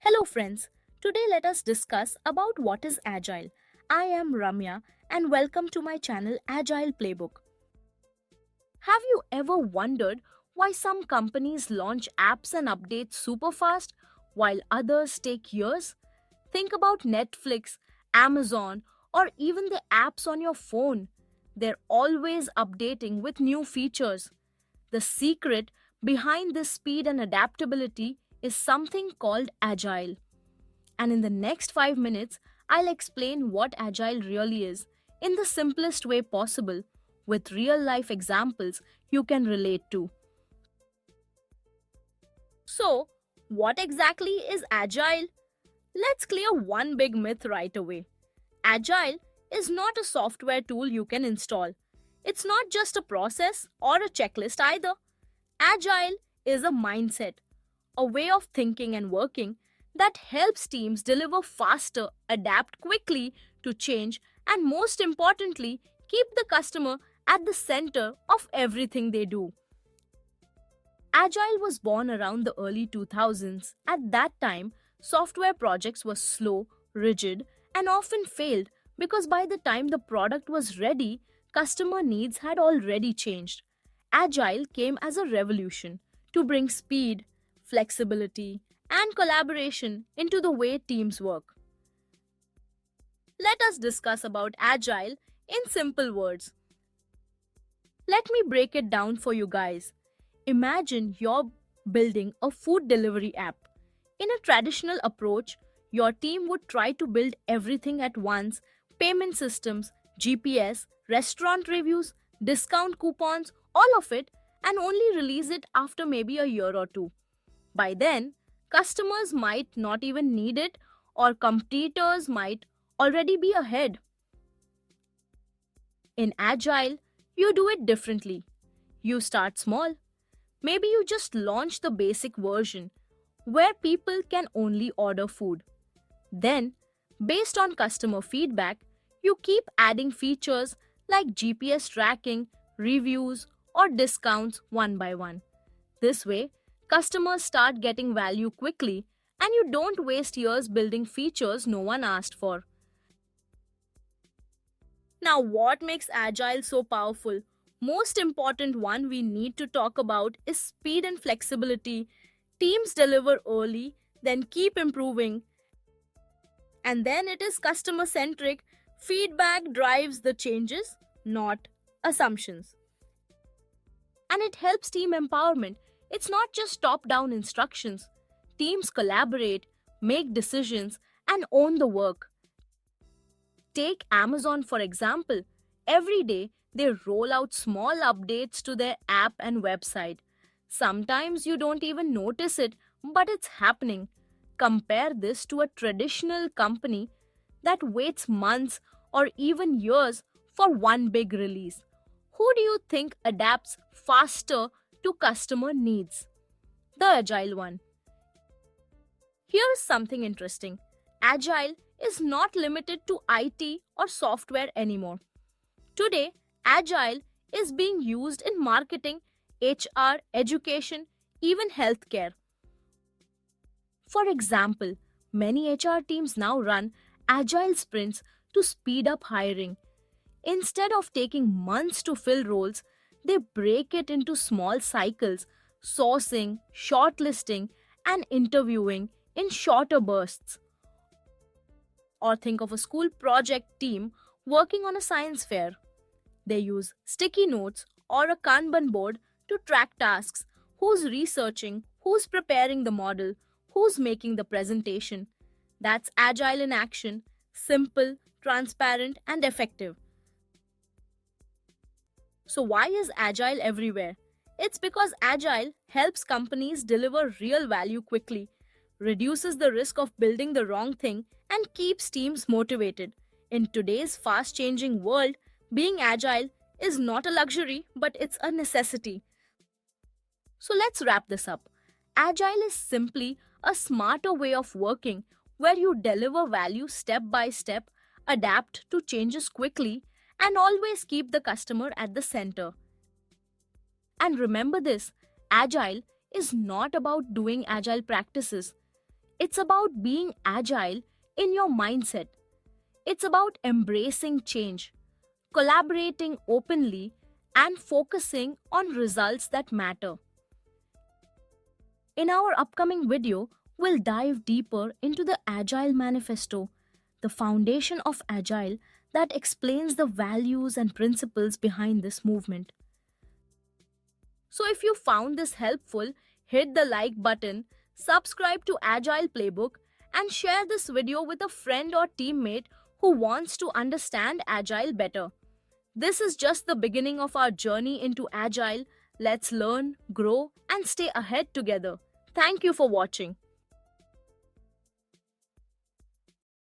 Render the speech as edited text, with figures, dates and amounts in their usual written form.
Hello friends. Today let us discuss about what is Agile. I am Ramya and welcome to my channel Agile Playbook. Have you ever wondered why some companies launch apps and updates super fast while others take years? Think about Netflix, Amazon, or even the apps on your phone. They're always updating with new features. The secret behind this speed and adaptability is something called Agile. And in the next 5 minutes, I'll explain what Agile really is in the simplest way possible with real life examples you can relate to. So, what exactly is Agile? Let's clear one big myth right away. Agile is not a software tool you can install. It's not just a process or a checklist either. Agile is a mindset, a way of thinking and working that helps teams deliver faster, adapt quickly to change, and most importantly, keep the customer at the center of everything they do. Agile was born around the early 2000s. At that time, software projects were slow, rigid, and often failed because by the time the product was ready, customer needs had already changed. Agile came as a revolution to bring speed, flexibility, and collaboration into the way teams work. Let us discuss about Agile in simple words. Let me break it down for you guys. Imagine you're building a food delivery app. In a traditional approach, your team would try to build everything at once: payment systems, GPS, restaurant reviews, discount coupons, all of it, and only release it after maybe a year or two. By then, customers might not even need it, or competitors might already be ahead. In Agile, you do it differently. You start small. Maybe you just launch the basic version where people can only order food. Then, based on customer feedback, you keep adding features like GPS tracking, reviews, or discounts one by one. This way, customers start getting value quickly and you don't waste years building features no one asked for. Now, what makes Agile so powerful? Most important one we need to talk about is speed and flexibility. Teams deliver early, then keep improving, and then it is customer centric. Feedback drives the changes, not assumptions. And it helps team empowerment. It's not just top down instructions. Teams collaborate, make decisions, and own the work. Take Amazon for example. Every day they roll out small updates to their app and website. Sometimes you don't even notice it, but it's happening. Compare this to a traditional company that waits months or even years for one big release. Who do you think adapts faster to customer needs? The Agile one. Here's something interesting. Agile is not limited to IT or software anymore. Today, Agile is being used in marketing, HR, education, even healthcare. For example, many HR teams now run Agile sprints to speed up hiring. Instead of taking months to fill roles, they break it into small cycles: sourcing, shortlisting, and interviewing in shorter bursts. Or think of a school project team working on a science fair. They use sticky notes or a Kanban board to track tasks: who's researching, who's preparing the model, who's making the presentation. That's Agile in action: simple, transparent, and effective. So, why is Agile everywhere? It's because Agile helps companies deliver real value quickly, reduces the risk of building the wrong thing, and keeps teams motivated. In today's fast changing world, being agile is not a luxury, but it's a necessity. So let's wrap this up. Agile is simply a smarter way of working where you deliver value step by step, adapt to changes quickly, and always keep the customer at the center. And remember this: Agile is not about doing agile practices, It's about being agile in your mindset. It's about embracing change, collaborating openly, and focusing on results that matter. In our upcoming video, we'll dive deeper into the Agile Manifesto, the foundation of Agile that explains the values and principles behind this movement. So, if you found this helpful, hit the like button, subscribe to Agile Playbook, and share this video with a friend or teammate who wants to understand Agile better. This is just the beginning of our journey into Agile. Let's learn, grow, and stay ahead together. Thank you for watching.